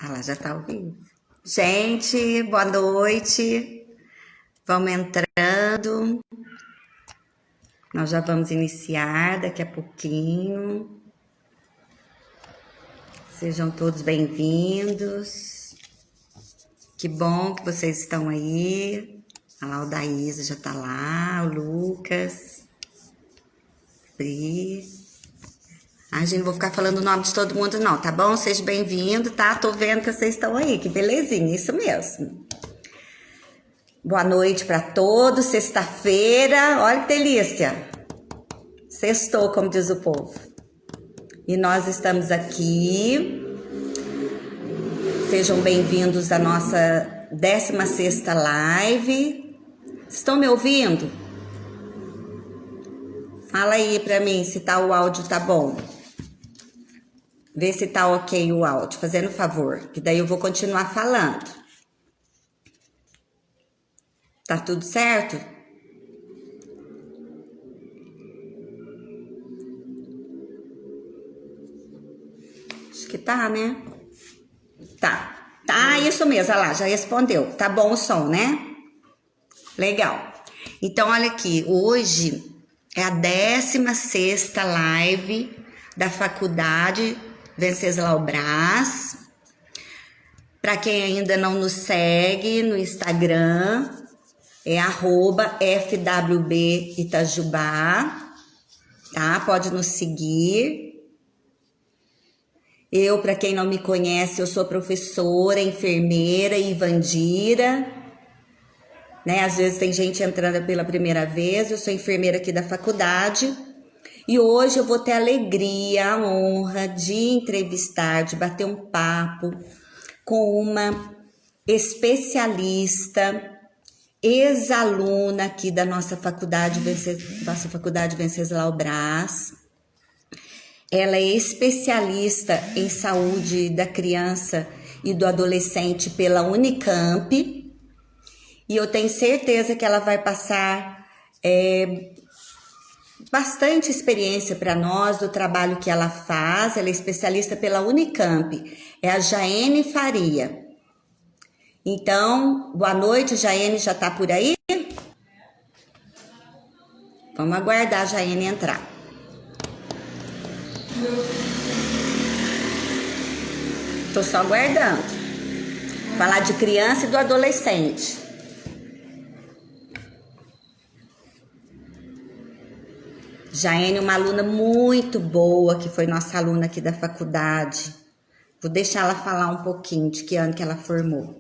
Ah lá, já tá ao vivo. Gente, boa noite. Vamos entrando. Nós já vamos iniciar daqui a pouquinho. Sejam todos bem-vindos. Que bom que vocês estão aí. Olha lá, o Daísa já tá lá, o Lucas. Pri. Ai, gente, não vou ficar falando o nome de todo mundo, não, tá bom? Seja bem-vindo, tá? Tô vendo que vocês estão aí, que belezinha, isso mesmo. Boa noite para todos, sexta-feira, olha que delícia. Sextou, como diz o povo. E nós estamos aqui. Sejam bem-vindos à nossa 16ª live. Estão me ouvindo? Fala aí para mim se o áudio tá bom. Vê se tá ok o áudio, fazendo favor, que daí eu vou continuar falando. Tá tudo certo? Acho que tá, né? Tá, isso mesmo, olha lá, já respondeu. Tá bom o som, né? Legal. Então, olha aqui, hoje é a 16ª live da Faculdade Venceslau Braz. Para quem ainda não nos segue no Instagram, é @FWB-Itajubá, tá? Pode nos seguir. Eu, para quem não me conhece, eu sou professora, enfermeira e Ivandira, né? Às vezes tem gente entrando pela primeira vez, eu sou enfermeira aqui da faculdade. E hoje eu vou ter a alegria, a honra de entrevistar, de bater um papo com uma especialista, ex-aluna aqui da nossa faculdade Venceslau Braz. Ela é especialista em saúde da criança e do adolescente pela Unicamp. E eu tenho certeza que ela vai passar bastante experiência para nós do trabalho que ela faz. Ela é especialista pela Unicamp. É a Jaene Faria. Então, boa noite, Jaene já tá por aí? Vamos aguardar a Jaene entrar. Tô só aguardando. Falar de criança e do adolescente. Jaene é uma aluna muito boa, que foi nossa aluna aqui da faculdade. Vou deixar ela falar um pouquinho de que ano que ela formou.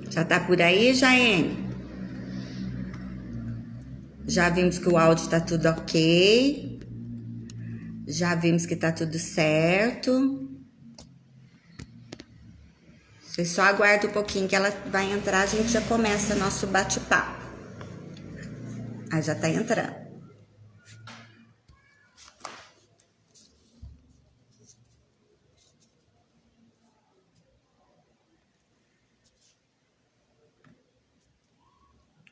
Já tá por aí, Jaene? Já vimos que o áudio tá tudo ok. Já vimos que tá tudo certo. Você só aguarda um pouquinho que ela vai entrar, a gente já começa nosso bate-papo. Ah, já tá entrando.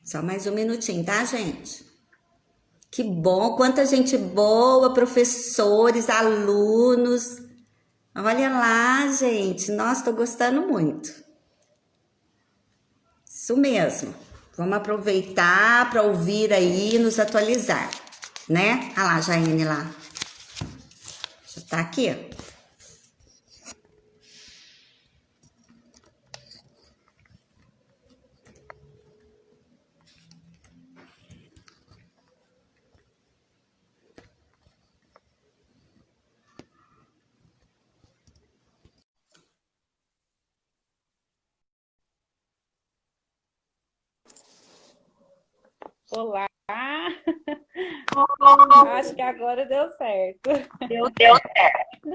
Só mais um minutinho, tá, gente? Que bom, quanta gente boa, professores, alunos. Olha lá, gente. Nossa, tô gostando muito. Isso mesmo. Vamos aproveitar para ouvir aí e nos atualizar, né? Olha lá, Jaine lá. Já tá aqui. Olá! Acho que agora deu certo. Deu certo.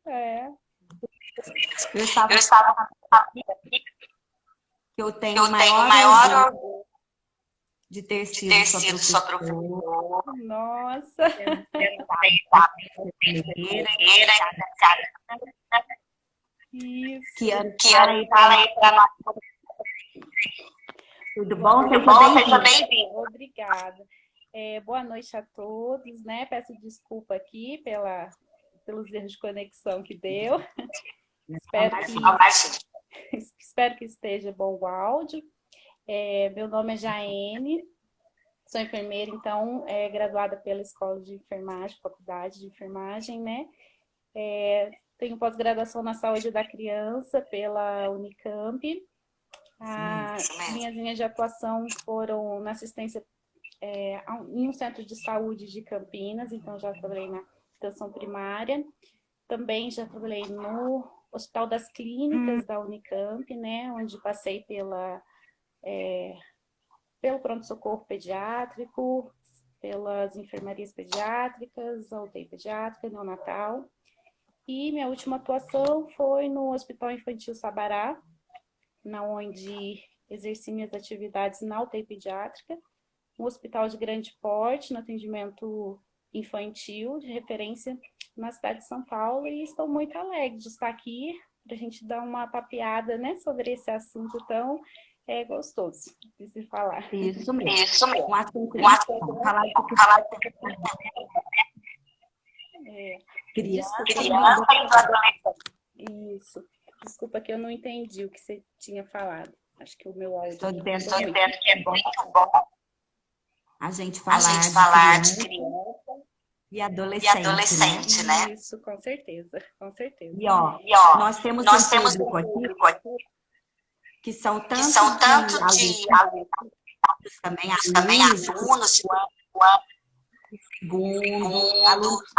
É. Eu estava que eu tenho o maior orgulho de ter sido sua professora. Nossa! Isso. Que ano fala aí para nós. Tudo bom? Seja bem-vindo. Obrigada. Boa noite a todos, né? Peço desculpa aqui pela pelos erros de conexão que deu. Imagina. Espero que esteja bom o áudio. Meu nome é Jaene, sou enfermeira, então, graduada pela Escola de Enfermagem, Faculdade de Enfermagem, né? Tenho pós-graduação na Saúde da Criança pela Unicamp. As minhas linhas de atuação foram na assistência em um centro de saúde de Campinas, então já trabalhei na atenção primária. Também já trabalhei no Hospital das Clínicas da Unicamp, né, onde passei pelo pronto-socorro pediátrico, pelas enfermarias pediátricas, a UTI pediátrica, neonatal. E minha última atuação foi no Hospital Infantil Sabará, onde exerci minhas atividades na UTI pediátrica, um hospital de grande porte, no atendimento infantil, de referência na cidade de São Paulo, e estou muito alegre de estar aqui para a gente dar uma papeada, né, sobre esse assunto tão gostoso de se falar. Isso mesmo. Isso mesmo. Um assunto Falar criança e adolescente. Isso. Desculpa que eu não entendi o que você tinha falado. Acho que o meu áudio... Estou dizendo que é muito bom a gente falar de criança e adolescente, né? Isso, com certeza, com certeza. E ó, nós temos um público aqui que são tanto de alunos, também alunos, segundo, alunos,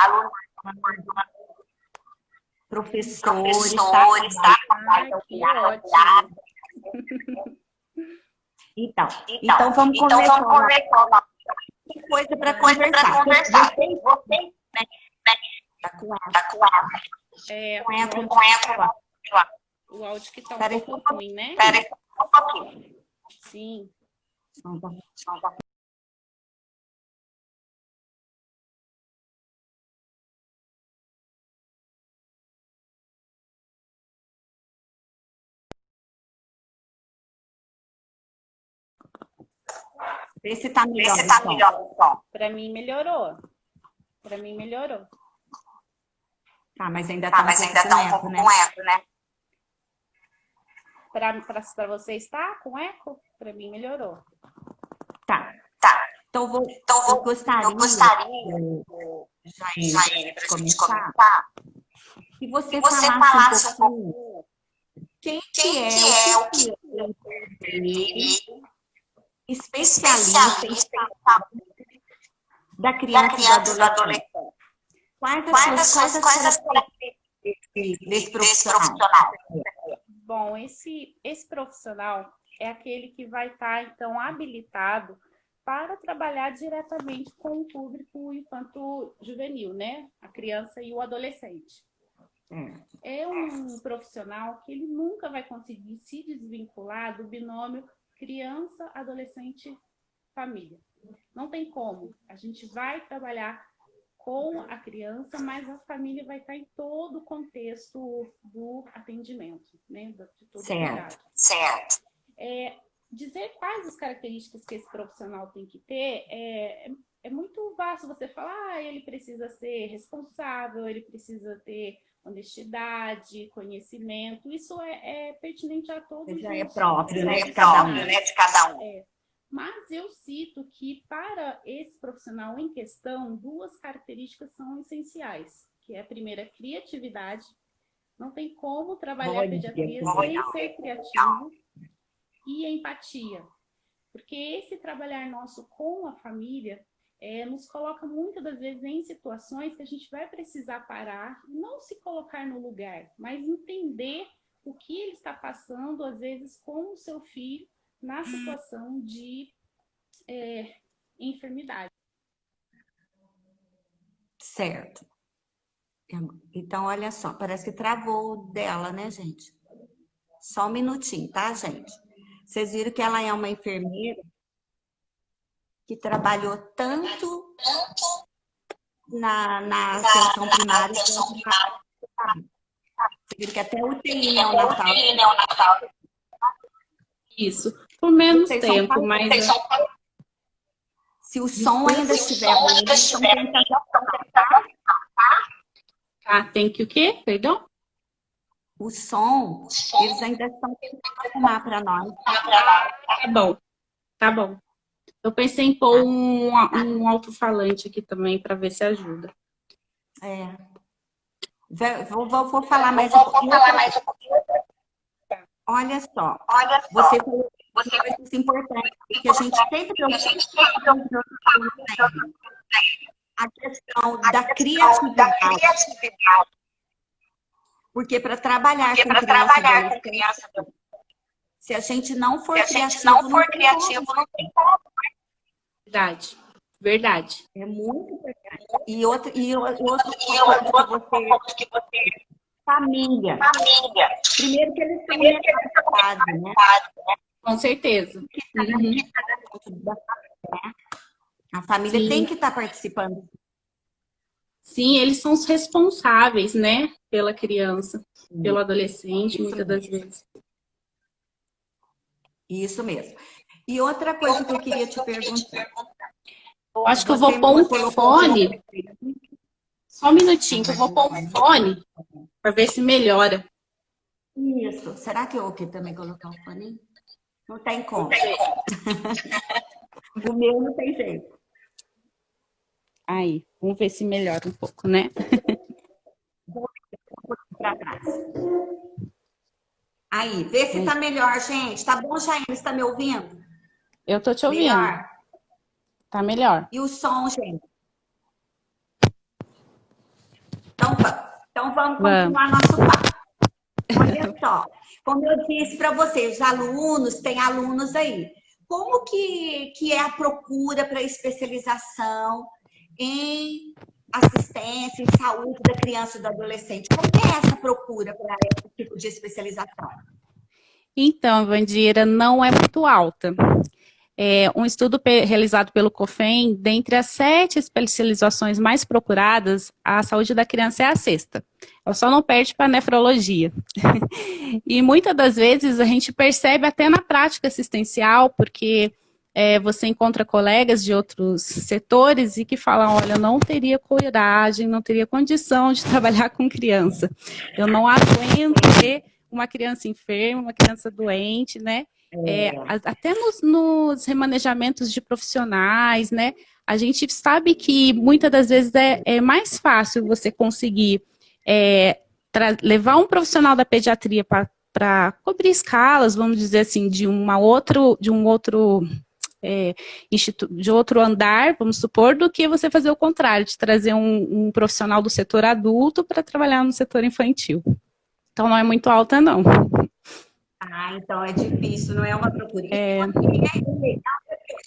professores, tá? Que ótimo. Então vamos começar uma coisa para conversar. Você, né? Tá com ela. O áudio que tá um pouco ruim, né? Sim. Vê se tá melhor. Para mim melhorou. Tá, mas ainda tá um pouco com eco, né? Para você está com eco? Para mim melhorou. Tá. Então eu gostaria, Jaene, para gente começar, que você falasse um pouco quem que é o que especialista em saúde da criança e do adolescente. Quais as características desse profissional? Bom, esse profissional é aquele que vai estar, então, habilitado para trabalhar diretamente com o público infanto-juvenil, né? A criança e o adolescente. É um profissional que ele nunca vai conseguir se desvincular do binômio criança, adolescente, família. Não tem como. A gente vai trabalhar com a criança, mas a família vai estar em todo o contexto do atendimento, né? De todo cuidado. Certo. Dizer quais as características que esse profissional tem que ter é muito vasto. Você falar, ele precisa ser responsável, ele precisa ter honestidade, conhecimento. Isso é pertinente a todos. Já é próprio, né? De cada um. Mas eu cito que para esse profissional em questão, duas características são essenciais, que é a primeira, criatividade. Não tem como trabalhar pediatria sem ser criativo, e empatia. Porque esse trabalhar nosso com a família nos coloca muitas das vezes em situações que a gente vai precisar parar, não se colocar no lugar, mas entender o que ele está passando, às vezes, com o seu filho, na situação de enfermidade. Certo. Então, olha só, parece que travou dela, né, gente? Só um minutinho, tá, gente? Vocês viram que ela é uma enfermeira que trabalhou tanto na atenção primária quanto na... Vocês viram que até o UTI neonatal. Isso, por menos tempo, mas... Se o som ainda estiver ruim, Ah, tem que o quê? Perdão? O som, eles ainda estão tentando arrumar para nós. Tá bom, tá bom. Eu pensei em pôr um alto-falante aqui também para ver se ajuda. É. Vou falar mais um pouquinho. Olha só, você falou coisas importantes, que a gente sempre a questão da criatividade. Porque para trabalhar com criança, se a gente não for criativo, não tem como. Verdade, verdade. É muito importante. E outro ponto que você... Família. Primeiro que eles estão necessitados, né? Com certeza. A família tem que estar participando. Sim, eles são os responsáveis, né? Pela criança, pelo adolescente, muitas das vezes. Isso mesmo. E outra coisa que eu queria te perguntar. Eu acho que eu vou pôr um fone. Só um minutinho, que eu vou pôr um fone para ver se melhora. Isso. Será que eu também colocar um fone? Não tem como. O meu não tem jeito. Aí, vamos ver se melhora um pouco, né? Vou para trás. Aí, vê se tá melhor, gente. Tá bom, Jaine? Você tá me ouvindo? Eu tô te ouvindo. Melhor. Tá melhor. E o som, gente? Então vamos continuar nosso papo. Olha só, como eu disse para vocês, tem alunos aí. Como que é a procura para especialização em assistência, em saúde da criança e do adolescente? Como que é essa procura para esse tipo de especialização? Então, Vandira, não é muito alta. Um estudo realizado pelo COFEM, dentre as 7 especializações mais procuradas, a saúde da criança é a 6ª. Ela só não perde para a nefrologia. E muitas das vezes a gente percebe até na prática assistencial, porque você encontra colegas de outros setores e que falam, olha, eu não teria coragem, não teria condição de trabalhar com criança. Eu não aguento ver uma criança enferma, uma criança doente, né? Até nos remanejamentos de profissionais, né? A gente sabe que muitas das vezes é mais fácil você conseguir levar um profissional da pediatria para cobrir escalas, vamos dizer assim, de um outro andar, vamos supor, do que você fazer o contrário, de trazer um profissional do setor adulto para trabalhar no setor infantil. Então não é muito alta, não. Ah, então é difícil, não é uma procura. Eu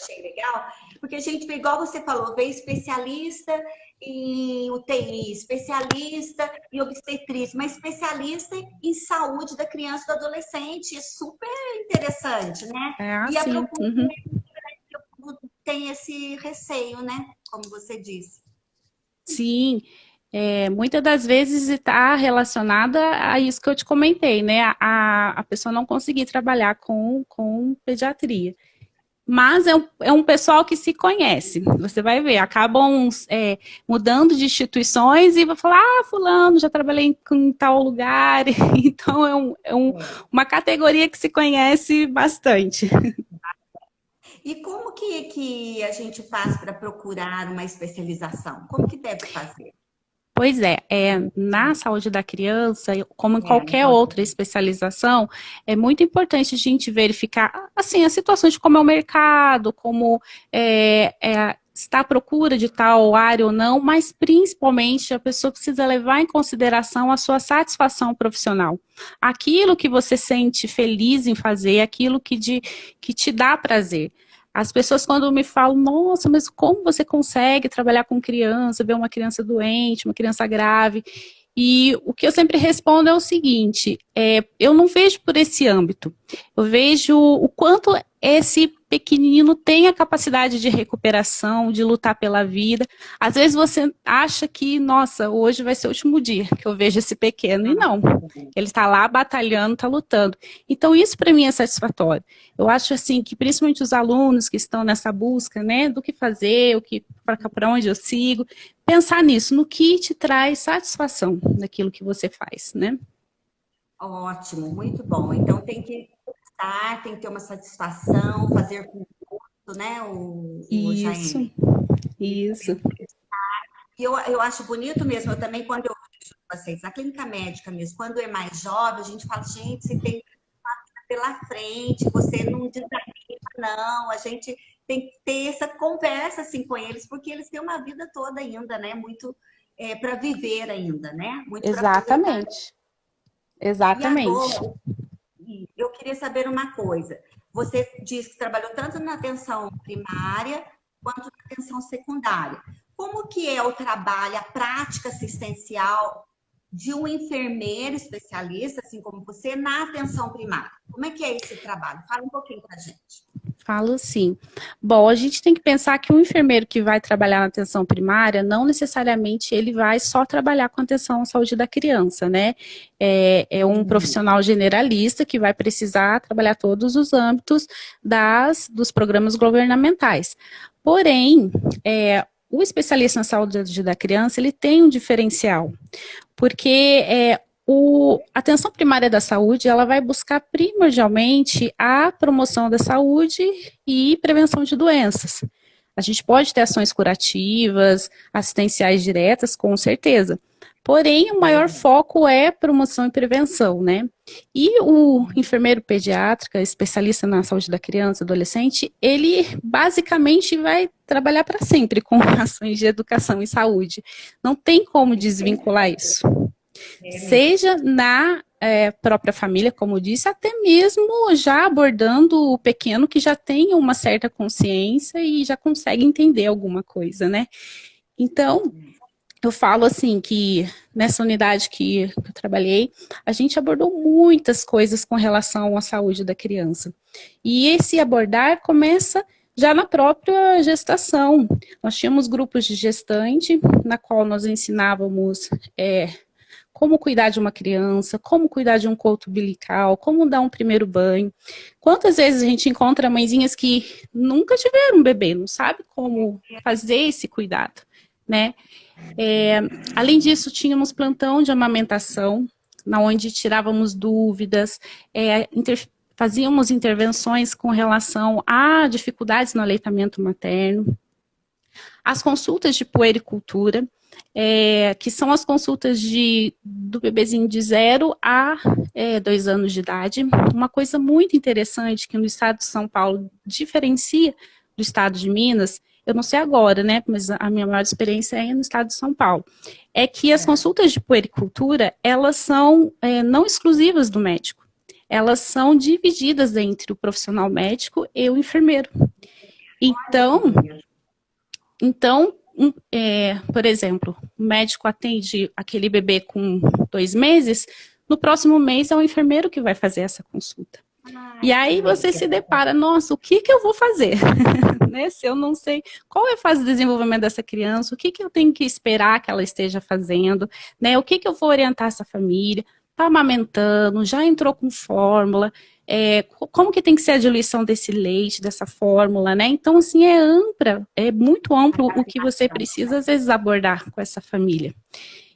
achei legal, porque a gente, igual você falou, vê especialista em UTI, especialista em obstetrícia, mas especialista em saúde da criança e do adolescente. É super interessante, né? E a procura tem esse receio, né? Como você disse. Sim. Muitas das vezes está relacionada a isso que eu te comentei, né? A pessoa não conseguir trabalhar com pediatria. Mas é um pessoal que se conhece. Você vai ver, acabam mudando de instituições e vai falar, fulano, já trabalhei em tal lugar. Então, uma categoria que se conhece bastante. E como que a gente faz para procurar uma especialização? Como que deve fazer? Pois na saúde da criança, como em qualquer outra especialização, é muito importante a gente verificar, assim, as situações de como é o mercado, como está à procura de tal área ou não, mas principalmente a pessoa precisa levar em consideração a sua satisfação profissional. Aquilo que você sente feliz em fazer, aquilo que te dá prazer. As pessoas quando me falam, nossa, mas como você consegue trabalhar com criança, ver uma criança doente, uma criança grave? E o que eu sempre respondo é o seguinte, eu não vejo por esse âmbito. Eu vejo o quanto esse pequenino tem a capacidade de recuperação, de lutar pela vida. Às vezes você acha que, nossa, hoje vai ser o último dia que eu vejo esse pequeno, e não. Ele está lá batalhando, está lutando. Então isso para mim é satisfatório. Eu acho assim que principalmente os alunos que estão nessa busca, né, do que fazer, para onde eu sigo, pensar nisso, no que te traz satisfação daquilo que você faz, né? Ótimo, muito bom. Então tem que gostar, tem que ter uma satisfação, fazer com gosto, né, o Isso, Jaime? isso. E eu acho bonito mesmo, eu também, quando eu vejo vocês na clínica médica mesmo, quando é mais jovem, a gente fala, gente, você tem uma vida pela frente, você não desanima, não. A gente tem que ter essa conversa assim com eles, porque eles têm uma vida toda ainda, né? Muito para viver ainda, né? Muito para aproveitar. Exatamente. E Exatamente. agora, eu queria saber uma coisa. Você disse que trabalhou tanto na atenção primária quanto na atenção secundária. Como que é o trabalho, a prática assistencial de um enfermeiro especialista, assim como você, na atenção primária? Como é que é esse trabalho? Fala um pouquinho pra gente. Falo sim. Bom, a gente tem que pensar que um enfermeiro que vai trabalhar na atenção primária, não necessariamente ele vai só trabalhar com atenção à saúde da criança, né? É um profissional generalista que vai precisar trabalhar todos os âmbitos dos programas governamentais. Porém, o especialista na saúde da criança, ele tem um diferencial, porque a atenção primária da saúde, ela vai buscar primordialmente a promoção da saúde e prevenção de doenças. A gente pode ter ações curativas, assistenciais diretas, com certeza. Porém, o maior foco é promoção e prevenção, né? E o enfermeiro pediátrica, especialista na saúde da criança e adolescente, ele basicamente vai trabalhar para sempre com ações de educação e saúde. Não tem como desvincular isso. Seja na própria família, como eu disse, até mesmo já abordando o pequeno que já tem uma certa consciência e já consegue entender alguma coisa, né? Então, eu falo assim que nessa unidade que eu trabalhei, a gente abordou muitas coisas com relação à saúde da criança. E esse abordar começa já na própria gestação. Nós tínhamos grupos de gestante, na qual nós ensinávamos como cuidar de uma criança, como cuidar de um coto umbilical, como dar um primeiro banho. Quantas vezes a gente encontra mãezinhas que nunca tiveram um bebê, não sabe como fazer esse cuidado, né? Além disso, tínhamos plantão de amamentação, na onde tirávamos dúvidas, fazíamos intervenções com relação a dificuldades no aleitamento materno, as consultas de puericultura, que são as consultas do bebezinho de 0 a 2 anos de idade. Uma coisa muito interessante que no estado de São Paulo diferencia do estado de Minas, eu não sei agora, né, mas a minha maior experiência é no estado de São Paulo, é que as consultas de puericultura, elas são não exclusivas do médico, elas são divididas entre o profissional médico e o enfermeiro. Então, por exemplo, o médico atende aquele bebê com 2 meses, no próximo mês é o enfermeiro que vai fazer essa consulta. E aí você se depara, nossa, o que eu vou fazer? Né? Se eu não sei qual é a fase de desenvolvimento dessa criança, o que eu tenho que esperar que ela esteja fazendo, né? O que eu vou orientar essa família? Está amamentando, já entrou com fórmula, como que tem que ser a diluição desse leite, dessa fórmula, né? Então, assim, é muito amplo o que você precisa, às vezes, abordar com essa família.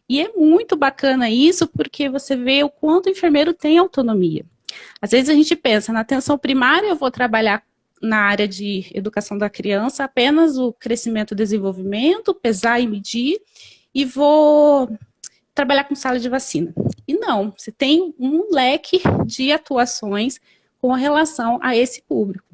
E é muito bacana isso, porque você vê o quanto o enfermeiro tem autonomia. Às vezes a gente pensa, na atenção primária eu vou trabalhar na área de educação da criança apenas o crescimento e desenvolvimento, pesar e medir, e vou trabalhar com sala de vacina. E não, você tem um leque de atuações com relação a esse público.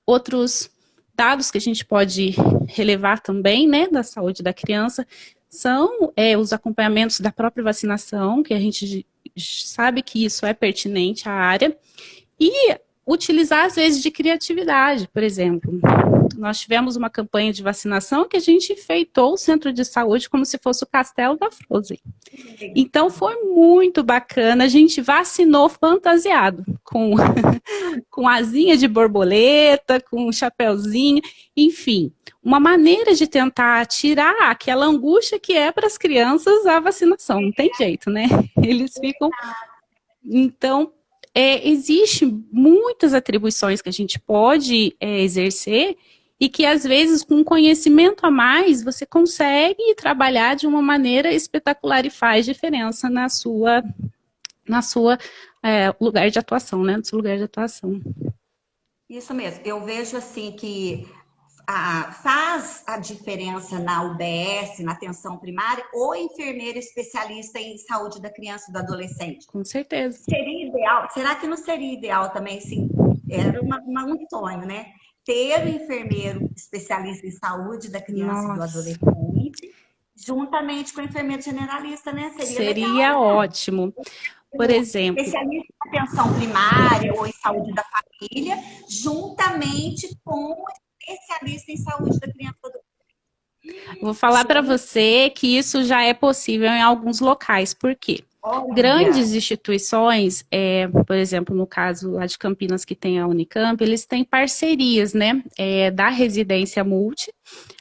Outros dados que a gente pode relevar também, né, da saúde da criança, são os acompanhamentos da própria vacinação, que a gente sabe que isso é pertinente à área, e utilizar, às vezes, de criatividade, por exemplo. Nós tivemos uma campanha de vacinação que a gente enfeitou o centro de saúde como se fosse o castelo da Frozen. Então, foi muito bacana. A gente vacinou fantasiado, com, com asinha de borboleta, com um chapéuzinho, enfim. Uma maneira de tentar tirar aquela angústia que é para as crianças a vacinação. Não tem jeito, né? Eles ficam... Então, existe muitas atribuições que a gente pode exercer e que, às vezes, com conhecimento a mais, você consegue trabalhar de uma maneira espetacular e faz diferença na sua lugar de atuação, né? No seu lugar de atuação. Isso mesmo. Eu vejo, assim, que faz a diferença na UBS, na atenção primária, ou enfermeira especialista em saúde da criança e do adolescente. Com certeza. Seria ideal, será que não seria ideal também, sim? Era um sonho, né? Ter um enfermeiro especialista em saúde da criança e do adolescente, juntamente com o enfermeiro generalista, né? Seria legal, né? Ótimo. Por exemplo... Especialista em atenção primária ou em saúde da família, juntamente com o especialista em saúde da criança e do adolescente. Vou falar para você que isso já é possível em alguns locais. Por quê? Grandes instituições, por exemplo, no caso lá de Campinas, que tem a Unicamp, eles têm parcerias, né, da residência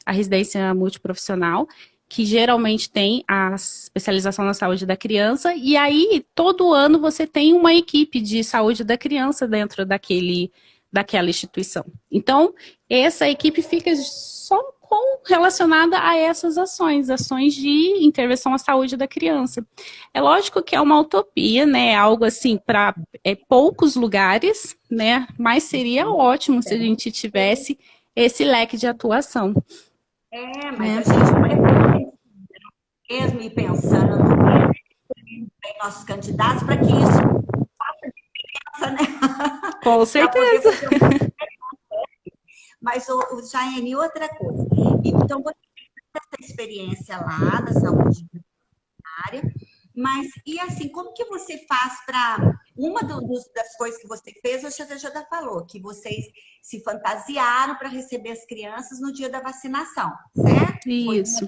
a residência multiprofissional, que geralmente tem a especialização na saúde da criança, e aí todo ano você tem uma equipe de saúde da criança dentro daquela instituição. Então, essa equipe fica só relacionada a essas ações de intervenção à saúde da criança. É lógico que é uma utopia, né? Algo assim para poucos lugares, né? Mas seria ótimo se a gente tivesse esse leque de atuação. Mas a gente vai mesmo ir pensando em nossos candidatos para que isso faça diferença, né? Com certeza. Mas, Jaiane, outra coisa. Então, você tem essa experiência lá da saúde primária, mas, e assim, como que você faz para... Uma das coisas que você fez, você já falou, que vocês se fantasiaram para receber as crianças no dia da vacinação, certo? Isso.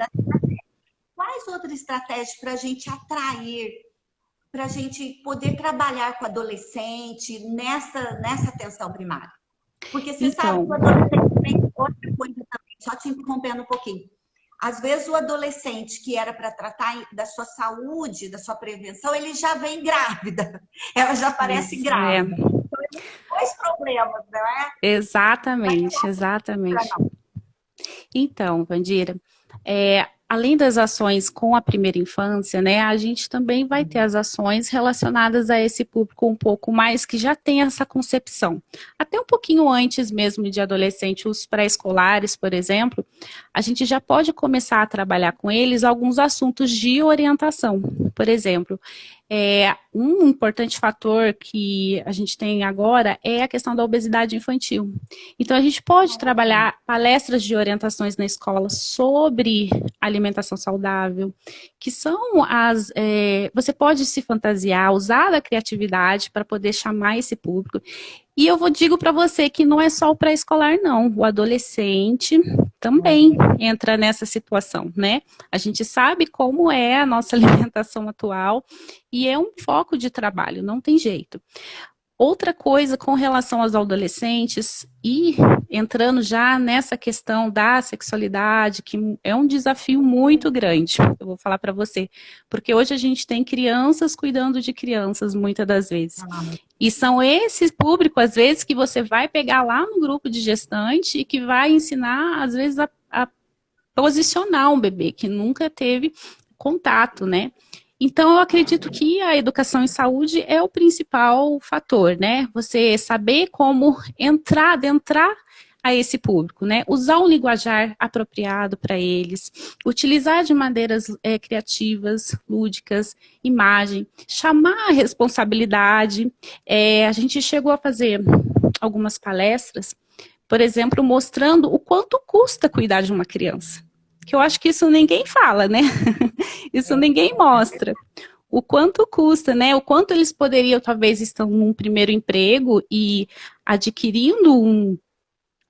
Quais outras estratégias para a gente atrair, para a gente poder trabalhar com adolescente nessa atenção primária? Porque você sabe que o adolescente tem outra coisa também, só te interrompendo um pouquinho. Às vezes o adolescente que era para tratar da sua saúde, da sua prevenção, ele já vem grávida. Ela já aparece grávida. Então, ele tem dois problemas, não é? Exatamente. Então, Vandira, além das ações com a primeira infância, né, a gente também vai ter as ações relacionadas a esse público um pouco mais que já tem essa concepção. Até um pouquinho antes mesmo de adolescente, os pré-escolares, por exemplo, a gente já pode começar a trabalhar com eles alguns assuntos de orientação. Por exemplo, um importante fator que a gente tem agora é a questão da obesidade infantil. Então, a gente pode trabalhar palestras de orientações na escola sobre alimentação saudável, que são você pode se fantasiar, usar da criatividade para poder chamar esse público. E eu digo para você que não é só o pré-escolar, não. O adolescente também entra nessa situação, né? A gente sabe como é a nossa alimentação atual e é um foco de trabalho, não tem jeito. Outra coisa com relação aos adolescentes e entrando já nessa questão da sexualidade, que é um desafio muito grande, eu vou falar para você, porque hoje a gente tem crianças cuidando de crianças muitas das vezes. E são esse público, às vezes, que você vai pegar lá no grupo de gestante e que vai ensinar, às vezes, a posicionar um bebê que nunca teve contato, né? Então, eu acredito que a educação em saúde é o principal fator, né? Você saber como adentrar a esse público, né? Usar um linguajar apropriado para eles, utilizar de maneiras criativas, lúdicas, imagem, chamar a responsabilidade. A gente chegou a fazer algumas palestras, por exemplo, mostrando o quanto custa cuidar de uma criança. Que eu acho que isso ninguém fala, né? Isso ninguém mostra. O quanto custa, né? O quanto eles poderiam, talvez, estar num primeiro emprego e adquirindo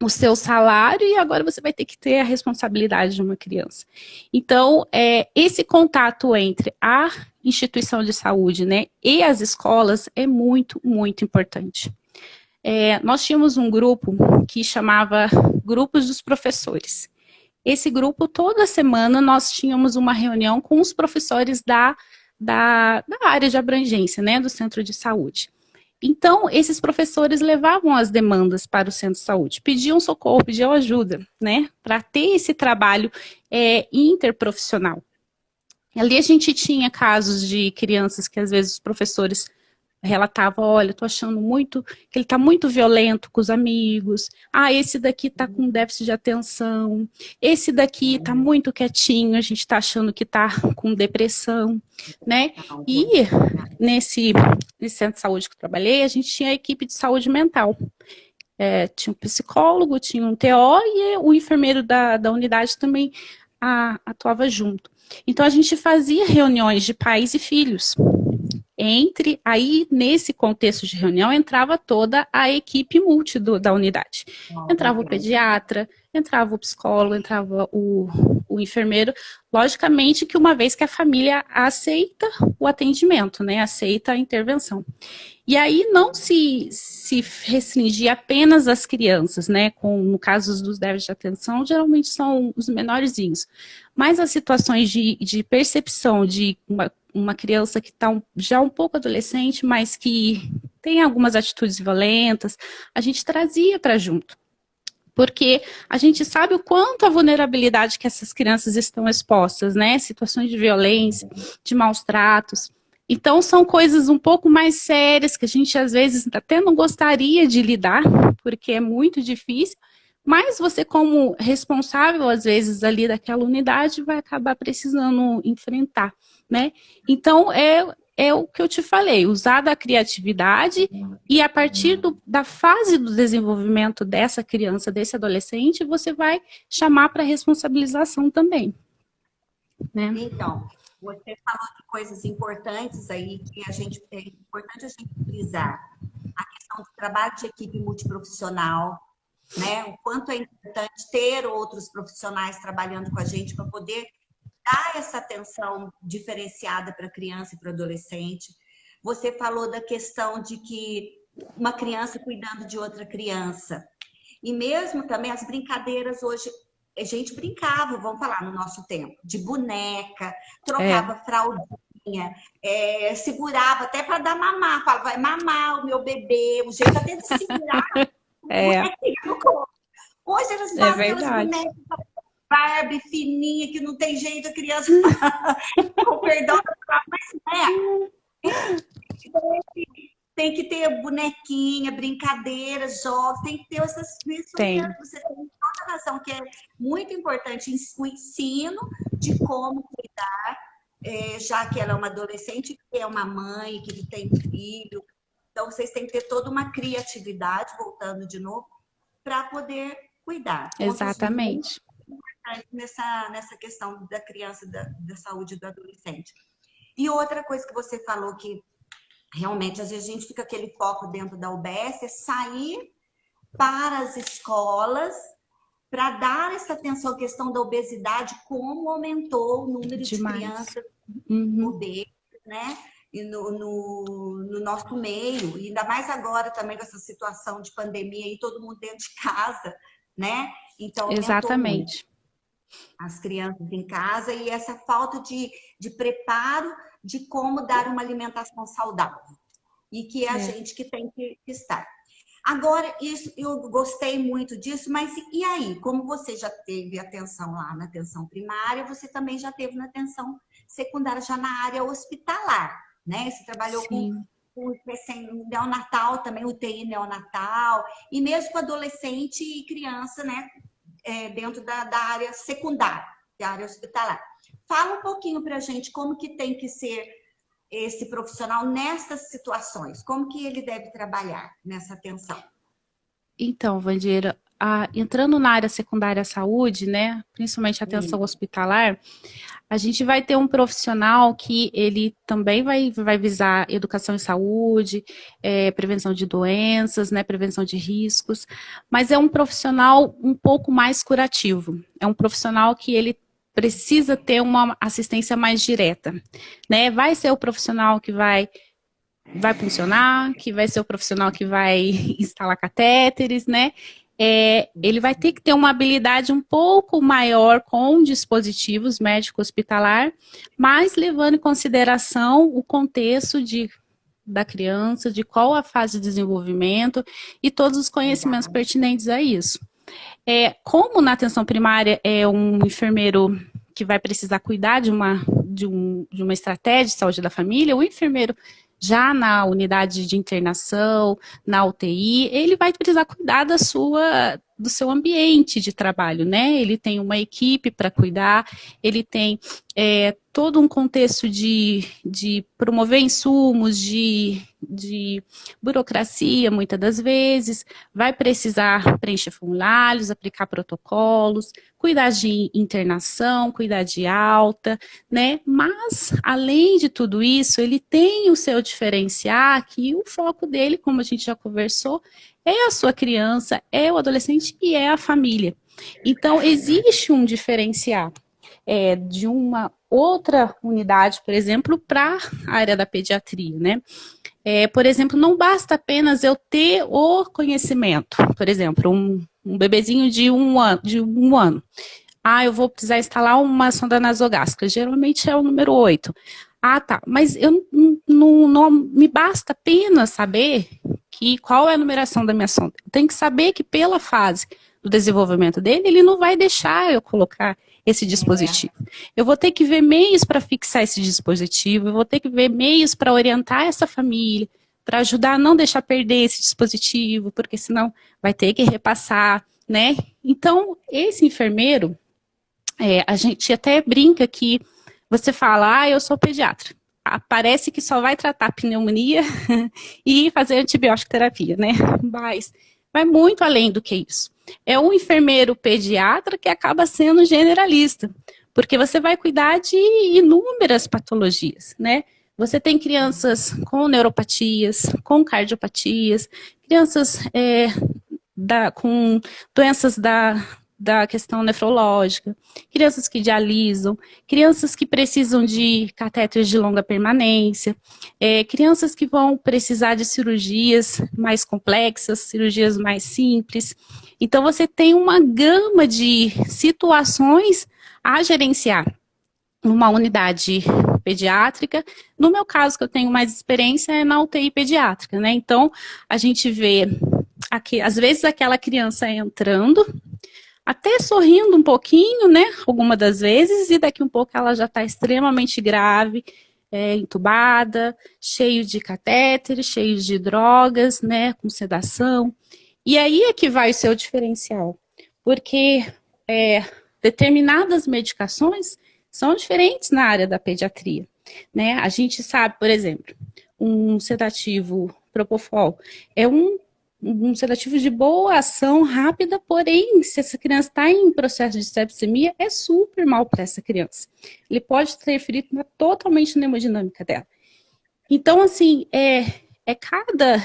o seu salário e agora você vai ter que ter a responsabilidade de uma criança. Então, esse contato entre a instituição de saúde, né, e as escolas é muito, muito importante. Nós tínhamos um grupo que chamava Grupos dos Professores. Esse grupo, toda semana, nós tínhamos uma reunião com os professores da área de abrangência, né, do centro de saúde. Então, esses professores levavam as demandas para o centro de saúde, pediam socorro, pediam ajuda, né, para ter esse trabalho interprofissional. Ali a gente tinha casos de crianças que às vezes os professores relatavam, olha, estou achando muito que ele está muito violento com os amigos, esse daqui está com déficit de atenção, esse daqui está muito quietinho, a gente está achando que está com depressão, né? E nesse centro de saúde que eu trabalhei, a gente tinha a equipe de saúde mental. Tinha um psicólogo, tinha um TO e o enfermeiro da unidade também atuava junto. Então, a gente fazia reuniões de pais e filhos. Aí, nesse contexto de reunião, entrava toda a equipe multi da unidade. Entrava o pediatra, entrava o psicólogo, entrava o enfermeiro. Logicamente que uma vez que a família aceita o atendimento, né, aceita a intervenção. E aí não se restringir apenas às crianças, né, no caso dos déficits de atenção, geralmente são os menorzinhos. Mas as situações de percepção de uma criança que está já um pouco adolescente, mas que tem algumas atitudes violentas, a gente trazia para junto. Porque a gente sabe o quanto a vulnerabilidade que essas crianças estão expostas, né? Situações de violência, de maus tratos. Então, são coisas um pouco mais sérias que a gente, às vezes, até não gostaria de lidar, porque é muito difícil, mas você, como responsável, às vezes, ali daquela unidade, vai acabar precisando enfrentar, né? Então, é o que eu te falei, usar da criatividade e a partir da fase do desenvolvimento dessa criança, desse adolescente, você vai chamar para responsabilização também, né? Então, você falou de coisas importantes aí que é importante a gente frisar. A questão do trabalho de equipe multiprofissional, né? O quanto é importante ter outros profissionais trabalhando com a gente para poder dar essa atenção diferenciada para a criança e para o adolescente. Você falou da questão de que uma criança cuidando de outra criança. E mesmo também as brincadeiras hoje, a gente brincava, vamos falar, no nosso tempo, de boneca, trocava fraldinha, segurava até para dar mamar, falava, vai mamar o meu bebê, o jeito até de segurar o bonequinho no corpo. Hoje elas fazem aquelas bonecas Barbie fininha, que não tem jeito, a criança com perdão, mas tem que ter bonequinha, brincadeira, jogos, tem que ter essas coisas. Você tem toda a razão, que é muito importante o ensino de como cuidar, já que ela é uma adolescente, que é uma mãe, que tem filho. Então, vocês têm que ter toda uma criatividade, voltando de novo, para poder cuidar. Exatamente. Nessa questão da criança, da saúde do adolescente. E outra coisa que você falou que realmente, às vezes a gente fica aquele foco dentro da UBS, é sair para as escolas para dar essa atenção à questão da obesidade, como aumentou o número de crianças obesas, né? E no nosso meio, e ainda mais agora também com essa situação de pandemia e todo mundo dentro de casa, né? Então, exatamente. As crianças em casa e essa falta de preparo de como dar uma alimentação saudável. E que é a gente que tem que estar. Agora, eu gostei muito disso, mas e aí? Como você já teve atenção lá na atenção primária, você também já teve na atenção secundária, já na área hospitalar, né? Você trabalhou com neonatal também, UTI neonatal, e mesmo com adolescente e criança, né? Dentro da área secundária, da área hospitalar. Fala um pouquinho para a gente como que tem que ser esse profissional nessas situações, como que ele deve trabalhar nessa atenção. Então, Vandira, entrando na área secundária à saúde, né, principalmente atenção hospitalar, a gente vai ter um profissional que ele também vai visar educação em saúde, prevenção de doenças, né, prevenção de riscos, mas é um profissional um pouco mais curativo. É um profissional que ele precisa ter uma assistência mais direta, né? Vai ser o profissional que vai funcionar, que vai ser o profissional que vai instalar catéteres, né? Ele vai ter que ter uma habilidade um pouco maior com dispositivos médico-hospitalar, mas levando em consideração o contexto da criança, de qual a fase de desenvolvimento e todos os conhecimentos pertinentes a isso. Como na atenção primária é um enfermeiro que vai precisar cuidar de uma estratégia de saúde da família, o enfermeiro já na unidade de internação, na UTI, ele vai precisar cuidar do seu ambiente de trabalho, né? Ele tem uma equipe para cuidar, ele tem todo um contexto de promover insumos, de burocracia, muitas das vezes, vai precisar preencher formulários, aplicar protocolos, cuidar de internação, cuidar de alta, né? Mas, além de tudo isso, ele tem o seu diferenciar, que o foco dele, como a gente já conversou, é a sua criança, é o adolescente e é a família. Então, existe um diferenciar de uma outra unidade, por exemplo, para a área da pediatria, né? Por exemplo, não basta apenas eu ter o conhecimento. Por exemplo, um bebezinho de um ano. Eu vou precisar instalar uma sonda nasogástrica. Geralmente é o número 8. Tá. Mas eu não me basta apenas saber qual é a numeração da minha sonda. Eu tenho que saber que pela fase do desenvolvimento dele, ele não vai deixar eu colocar esse dispositivo. Eu vou ter que ver meios para fixar esse dispositivo, eu vou ter que ver meios para orientar essa família, para ajudar a não deixar perder esse dispositivo, porque senão vai ter que repassar, né? Então, esse enfermeiro, a gente até brinca que você fala, eu sou pediatra. Parece que só vai tratar pneumonia e fazer antibiótico terapia, né? Mas vai muito além do que isso. É um enfermeiro pediatra que acaba sendo generalista, porque você vai cuidar de inúmeras patologias, né? Você tem crianças com neuropatias, com cardiopatias, crianças com doenças da questão nefrológica, crianças que dialisam, crianças que precisam de catéteres de longa permanência, crianças que vão precisar de cirurgias mais complexas, cirurgias mais simples. Então, você tem uma gama de situações a gerenciar numa unidade pediátrica. No meu caso, que eu tenho mais experiência, é na UTI pediátrica, né? Então, a gente vê, às vezes, aquela criança entrando, até sorrindo um pouquinho, né, alguma das vezes, e daqui um pouco ela já está extremamente grave, entubada, cheio de catéteres, cheio de drogas, né, com sedação. E aí é que vai o seu diferencial, porque determinadas medicações são diferentes na área da pediatria, né? A gente sabe, por exemplo, um sedativo Propofol é um sedativo de boa ação rápida, porém, se essa criança está em processo de sepsemia, é super mal para essa criança. Ele pode interferir totalmente na hemodinâmica dela. Então, assim, cada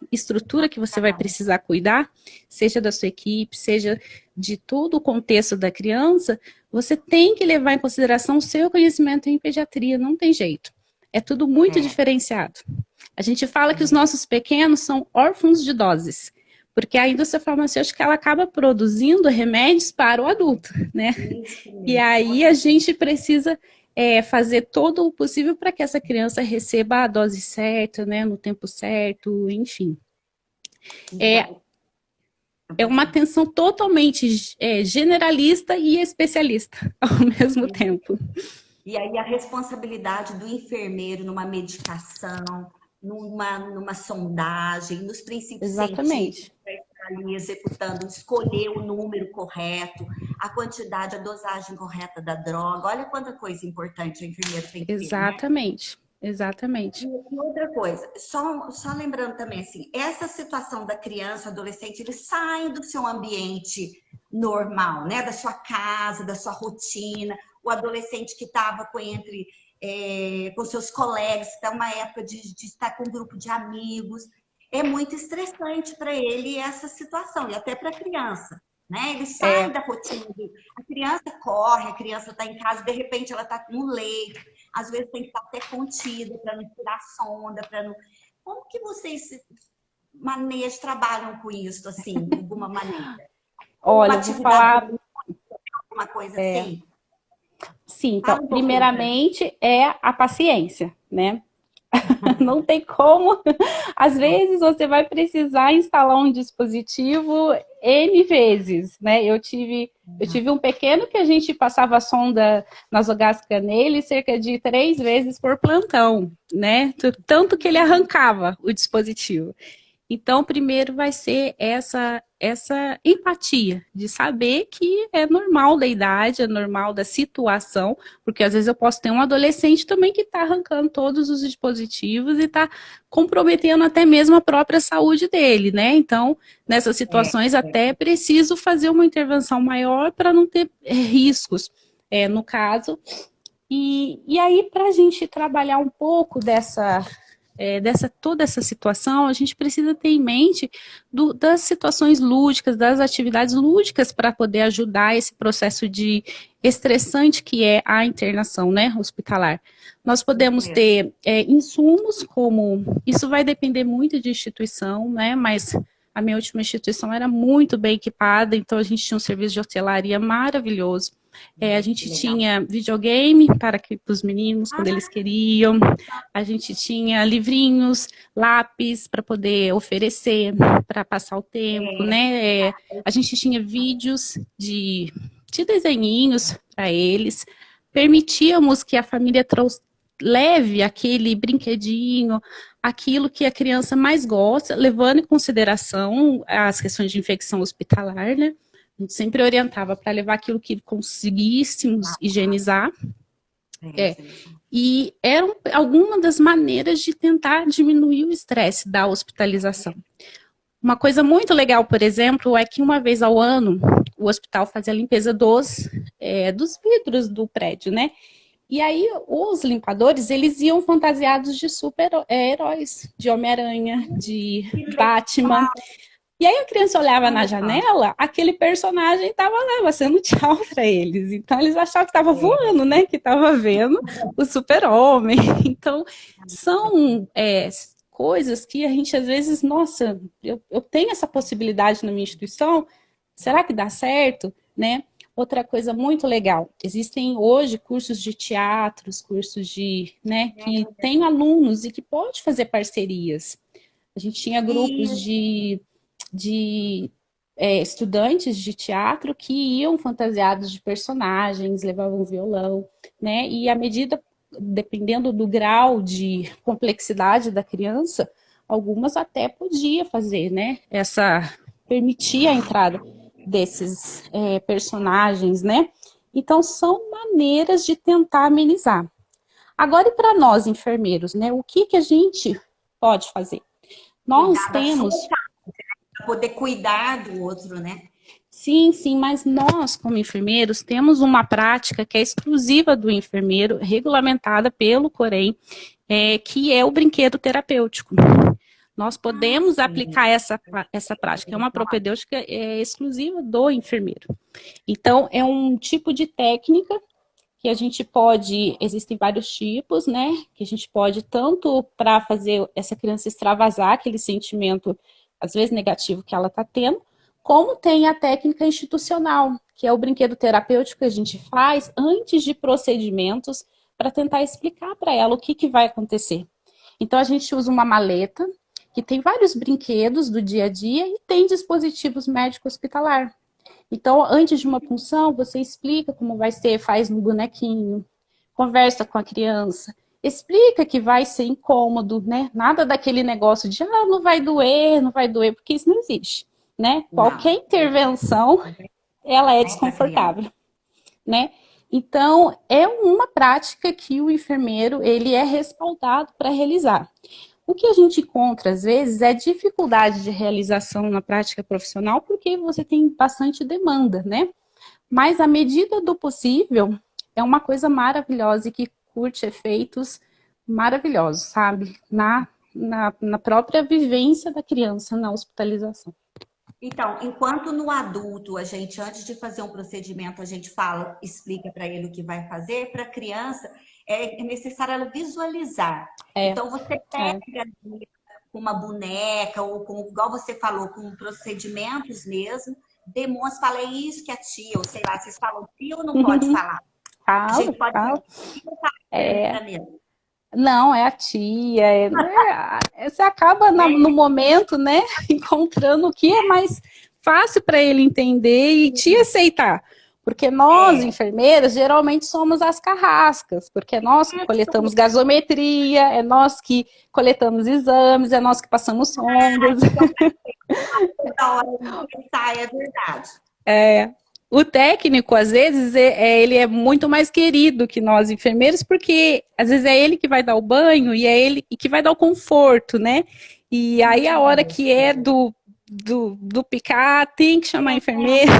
estrutura que você vai precisar cuidar, seja da sua equipe, seja de todo o contexto da criança, você tem que levar em consideração o seu conhecimento em pediatria, não tem jeito. É tudo muito diferenciado. A gente fala que os nossos pequenos são órfãos de doses, porque a indústria farmacêutica ela acaba produzindo remédios para o adulto, né? E aí a gente precisa fazer todo o possível para que essa criança receba a dose certa, né, no tempo certo, enfim. É uma atenção totalmente generalista e especialista ao mesmo tempo. E aí a responsabilidade do enfermeiro numa medicação, numa sondagem, nos princípios científicos, ali executando, escolher o número correto, a quantidade, a dosagem correta da droga. Olha quanta coisa importante o enfermeiro tem que ter. Exatamente. exatamente. E outra coisa, só lembrando também, assim, essa situação da criança, adolescente, eles saem do seu ambiente normal, né? Da sua casa, da sua rotina. O adolescente que estava com seus colegas, está uma época de estar com um grupo de amigos. É muito estressante para ele essa situação, e até para a criança. Né? Eles saem da rotina. A criança corre, a criança está em casa, de repente ela está no leito, às vezes tem que estar até contida para não tirar sonda, para não. Como que vocês trabalham com isso, assim, de alguma maneira? Olha, Uma eu vou atividade, falar. alguma coisa assim? Sim, então, Fala um pouquinho para mim. primeiramente é a paciência, né? Não tem como. Às vezes você vai precisar instalar um dispositivo N vezes, né? Eu tive um pequeno que a gente passava sonda nasogástrica nele cerca de 3 vezes por plantão, né? Tanto que ele arrancava o dispositivo. Então, primeiro vai ser essa empatia de saber que é normal da idade, é normal da situação, porque às vezes eu posso ter um adolescente também que está arrancando todos os dispositivos e está comprometendo até mesmo a própria saúde dele, né? Então, nessas situações até é preciso fazer uma intervenção maior para não ter riscos, no caso. E aí, para a gente trabalhar um pouco toda essa situação, a gente precisa ter em mente das situações lúdicas, das atividades lúdicas para poder ajudar esse processo de estressante que é a internação, né, hospitalar. Nós podemos ter insumos como, isso vai depender muito de instituição, né, mas a minha última instituição era muito bem equipada, então a gente tinha um serviço de hotelaria maravilhoso. A gente tinha videogame para os meninos, quando eles queriam. A gente tinha livrinhos, lápis para poder oferecer, para passar o tempo, né? A gente tinha vídeos de desenhinhos para eles. Permitíamos que a família leve aquele brinquedinho, aquilo que a criança mais gosta, levando em consideração as questões de infecção hospitalar, né? A gente sempre orientava para levar aquilo que conseguíssemos higienizar. E eram algumas das maneiras de tentar diminuir o estresse da hospitalização. Uma coisa muito legal, por exemplo, é que uma vez ao ano o hospital fazia a limpeza dos vidros do prédio, né? E aí os limpadores, eles iam fantasiados de super-heróis, de Homem-Aranha, de Batman. E aí a criança olhava na janela, aquele personagem estava lá, fazendo tchau para eles. Então eles achavam que estava voando, né? Que estava vendo o super-homem. Então são coisas que a gente às vezes, nossa, eu tenho essa possibilidade na minha instituição, será que dá certo, né? Outra coisa muito legal, existem hoje cursos de teatros, cursos de, que tem alunos e que pode fazer parcerias. A gente tinha grupos de estudantes de teatro que iam fantasiados de personagens, levavam violão, né? E à medida, dependendo do grau de complexidade da criança, algumas até podia fazer, né? Permitir a entrada desses personagens, né? Então, são maneiras de tentar amenizar. Agora, e para nós, enfermeiros, né? O que a gente pode fazer? Nós temos... Para poder cuidar do outro, né? Sim, sim, mas nós, como enfermeiros, temos uma prática que é exclusiva do enfermeiro, regulamentada pelo Corém, que é o brinquedo terapêutico. Nós podemos aplicar essa prática, é uma propedêutica exclusiva do enfermeiro. Então, é um tipo de técnica que a gente pode, existem vários tipos, né? Que a gente pode tanto para fazer essa criança extravasar aquele sentimento, às vezes negativo que ela está tendo, como tem a técnica institucional, que é o brinquedo terapêutico que a gente faz antes de procedimentos para tentar explicar para ela o que vai acontecer. Então, a gente usa uma maleta que tem vários brinquedos do dia a dia e tem dispositivos médico-hospitalar. Então, antes de uma punção, você explica como vai ser, faz no bonequinho, conversa com a criança, explica que vai ser incômodo, né? Nada daquele negócio de, não vai doer, porque isso não existe, né? Qualquer intervenção, ela é desconfortável, né? Então, é uma prática que o enfermeiro ele é respaldado para realizar. O que a gente encontra, às vezes, é dificuldade de realização na prática profissional, porque você tem bastante demanda, né? Mas, à medida do possível, é uma coisa maravilhosa e que curte efeitos maravilhosos, sabe? Na própria vivência da criança na hospitalização. Então, enquanto no adulto a gente, antes de fazer um procedimento, a gente fala, explica para ele o que vai fazer, para a criança é necessário ela visualizar. Então, você pega com uma boneca, ou com, igual você falou, com procedimentos mesmo, demonstra, fala, é isso que a tia, ou sei lá, vocês falam tia ou não pode falar? A gente pode falar, mesmo. Não, é a tia. Você acaba no momento, né, encontrando o que é mais fácil para ele entender e te aceitar. Porque nós, enfermeiras, geralmente somos as carrascas, porque é nós que coletamos gasometria, é nós que coletamos exames, é nós que passamos sondas. Da hora de pensar, é verdade. O técnico, às vezes, ele é muito mais querido que nós enfermeiros, porque às vezes é ele que vai dar o banho e é ele que vai dar o conforto, né? E aí a hora que é do picar, tem que chamar a enfermeira.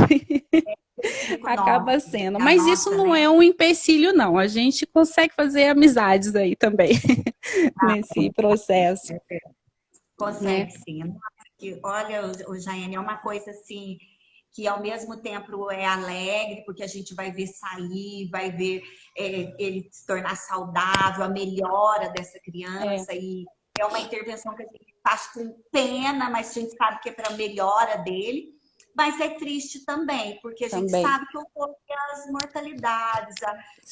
Acaba sendo. Mas isso não é um empecilho, não. A gente consegue fazer amizades aí também, nesse processo. Consegue, sim. Olha, o Jaiane, é uma coisa assim que ao mesmo tempo é alegre, porque a gente vai ver sair, vai ver ele se tornar saudável, a melhora dessa criança, e é uma intervenção que a gente faz com pena, mas a gente sabe que é para a melhora dele, mas é triste também, porque a gente sabe que ocorre as mortalidades,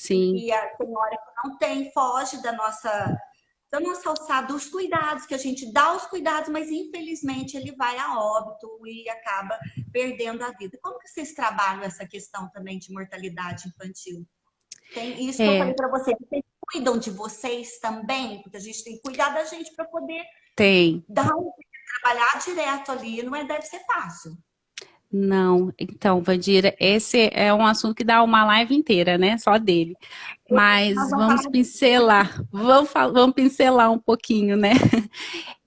e a senhora que não tem, foge da nossa alçada, dos cuidados, que a gente dá os cuidados, mas infelizmente ele vai a óbito e acaba perdendo a vida. Como que vocês trabalham essa questão também de mortalidade infantil? Tem isso que eu falei para vocês. Vocês cuidam de vocês também? Porque a gente tem que cuidar da gente para poder trabalhar direto ali. Não deve ser fácil. Não, então, Vandira, esse é um assunto que dá uma live inteira, né? Só dele. Mas vamos pincelar, vamos pincelar um pouquinho, né?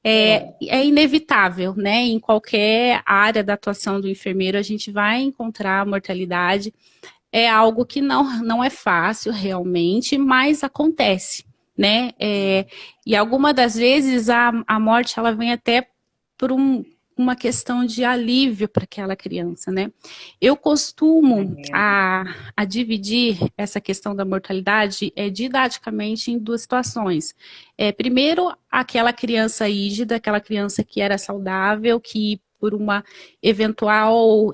É inevitável, né? Em qualquer área da atuação do enfermeiro, a gente vai encontrar mortalidade. É algo que não é fácil realmente, mas acontece, né? E algumas das vezes a morte ela vem até por uma questão de alívio para aquela criança, né? Eu costumo a dividir essa questão da mortalidade didaticamente em duas situações. Primeiro, aquela criança ígida, aquela criança que era saudável, que por uma eventual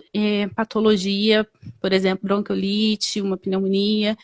patologia, por exemplo, bronquiolite, uma pneumonia,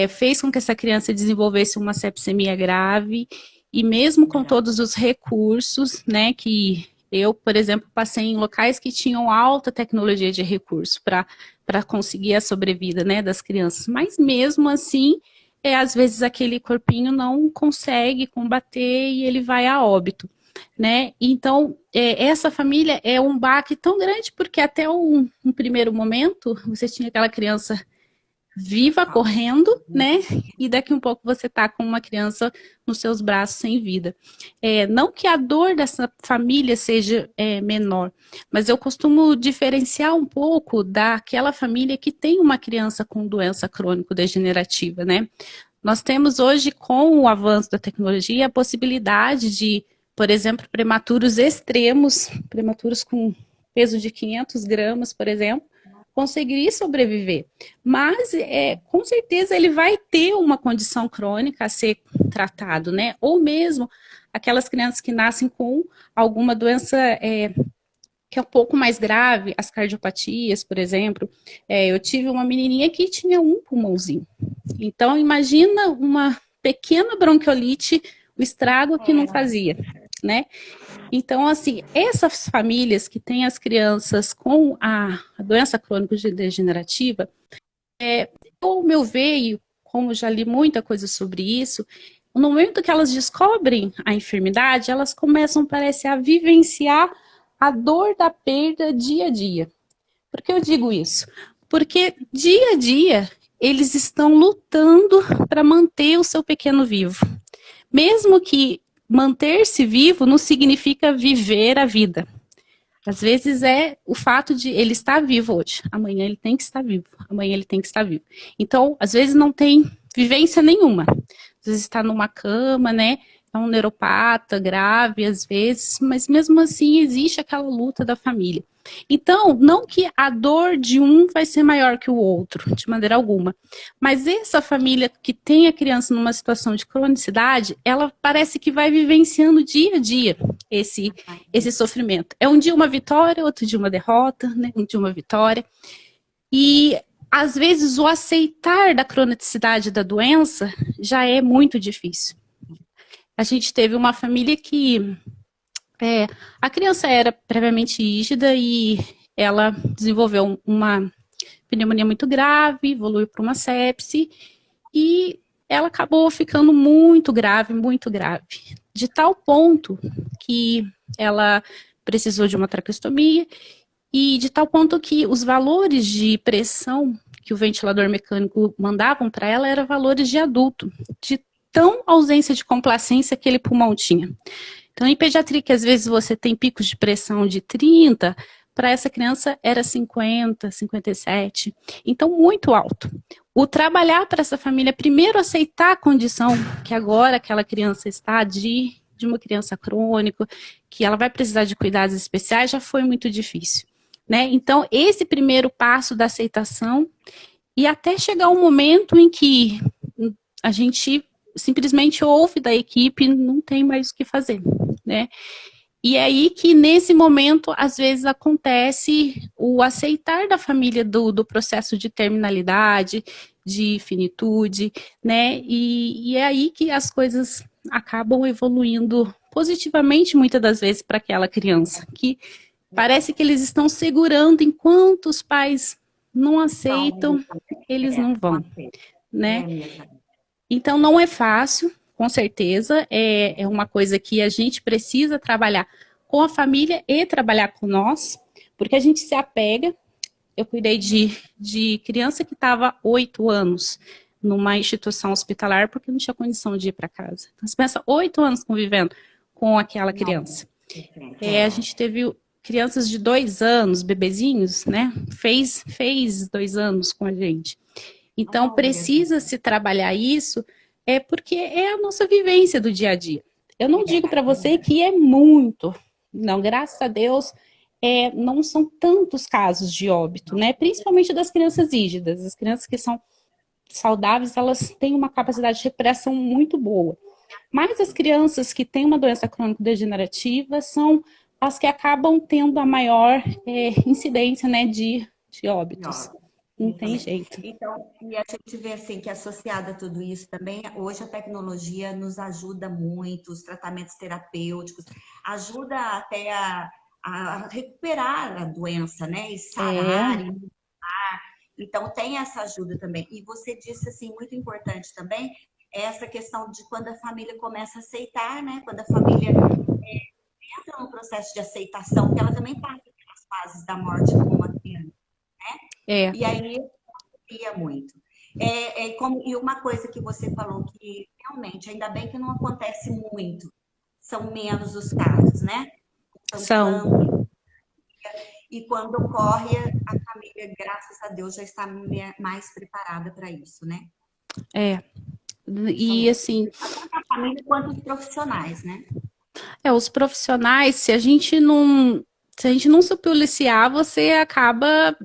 fez com que essa criança desenvolvesse uma sepsemia grave, e mesmo com todos os recursos, né, que eu, por exemplo, passei em locais que tinham alta tecnologia de recurso para conseguir a sobrevida, né, das crianças. Mas mesmo assim, às vezes aquele corpinho não consegue combater e ele vai a óbito, né? Então, essa família é um baque tão grande, porque até um primeiro momento, você tinha aquela criança viva, correndo, né? E daqui um pouco você tá com uma criança nos seus braços sem vida. Não que a dor dessa família seja menor, mas eu costumo diferenciar um pouco daquela família que tem uma criança com doença crônico-degenerativa, né? Nós temos hoje, com o avanço da tecnologia, a possibilidade de, por exemplo, prematuros extremos, prematuros com peso de 500 gramas, por exemplo, conseguiria sobreviver, mas com certeza ele vai ter uma condição crônica a ser tratado, né? Ou mesmo aquelas crianças que nascem com alguma doença que é um pouco mais grave, as cardiopatias, por exemplo. Eu tive uma menininha que tinha um pulmãozinho. Então, imagina uma pequena bronquiolite, o estrago que não fazia, né? Então, assim, essas famílias que têm as crianças com a doença crônico-degenerativa, ao meu ver, e como já li muita coisa sobre isso, no momento que elas descobrem a enfermidade, elas começam, parece, a vivenciar a dor da perda dia a dia. Por que eu digo isso? Porque dia a dia eles estão lutando para manter o seu pequeno vivo. Mesmo que manter-se vivo não significa viver a vida. Às vezes é o fato de ele estar vivo hoje, amanhã ele tem que estar vivo, amanhã ele tem que estar vivo. Então, às vezes não tem vivência nenhuma. Às vezes está numa cama, né? É um neuropata grave, às vezes, mas mesmo assim existe aquela luta da família. Então, não que a dor de um vai ser maior que o outro, de maneira alguma. Mas essa família que tem a criança numa situação de cronicidade, ela parece que vai vivenciando dia a dia esse sofrimento. É um dia uma vitória, outro dia uma derrota, né? Um dia uma vitória. E às vezes o aceitar da cronicidade da doença já é muito difícil. A gente teve uma família que a criança era previamente rígida e ela desenvolveu uma pneumonia muito grave, evoluiu para uma sepse e ela acabou ficando muito grave, de tal ponto que ela precisou de uma traqueostomia e de tal ponto que os valores de pressão que o ventilador mecânico mandavam para ela eram valores de adulto, de tão ausência de complacência que aquele pulmão tinha. Então, em pediatria, que às vezes você tem picos de pressão de 30, para essa criança era 50, 57. Então, muito alto. O trabalhar para essa família, primeiro aceitar a condição que agora aquela criança está de uma criança crônica, que ela vai precisar de cuidados especiais, já foi muito difícil, né? Então, esse primeiro passo da aceitação e até chegar um momento em que a gente simplesmente ouve da equipe, não tem mais o que fazer, né? E é aí que, nesse momento, às vezes acontece o aceitar da família do processo de terminalidade, de finitude, né? E é aí que as coisas acabam evoluindo positivamente, muitas das vezes, para aquela criança, que parece que eles estão segurando enquanto os pais não aceitam, eles não vão, né? Então, não é fácil, com certeza, é uma coisa que a gente precisa trabalhar com a família e trabalhar com nós, porque a gente se apega. Eu cuidei de criança que estava 8 anos numa instituição hospitalar porque não tinha condição de ir para casa. Então, você pensa, 8 anos convivendo com aquela criança. A gente teve crianças de 2 anos, bebezinhos, né? Fez 2 anos com a gente. Então, precisa se trabalhar isso, porque é a nossa vivência do dia a dia. Eu não digo para você que é muito, não, graças a Deus, não são tantos casos de óbito, né? Principalmente das crianças rígidas. As crianças que são saudáveis, elas têm uma capacidade de recuperação muito boa. Mas as crianças que têm uma doença crônico-degenerativa são as que acabam tendo a maior incidência, né, de óbitos. Não tem jeito. Então, e a gente vê assim que associado a tudo isso também, hoje a tecnologia nos ajuda muito, os tratamentos terapêuticos, ajuda até a recuperar a doença, né? E sarar, e mudar. Então, tem essa ajuda também. E você disse assim, muito importante também, essa questão de quando a família começa a aceitar, né? Quando a família entra no processo de aceitação, que ela também passa pelas fases da morte como uma criança. E aí ia muito. E uma coisa que você falou que realmente, ainda bem que não acontece muito, são menos os casos, né? São. E quando ocorre, a família, graças a Deus, já está mais preparada para isso, né? E assim. Tanto a família quanto os profissionais, né? Os profissionais, se a gente não se policiar, você acaba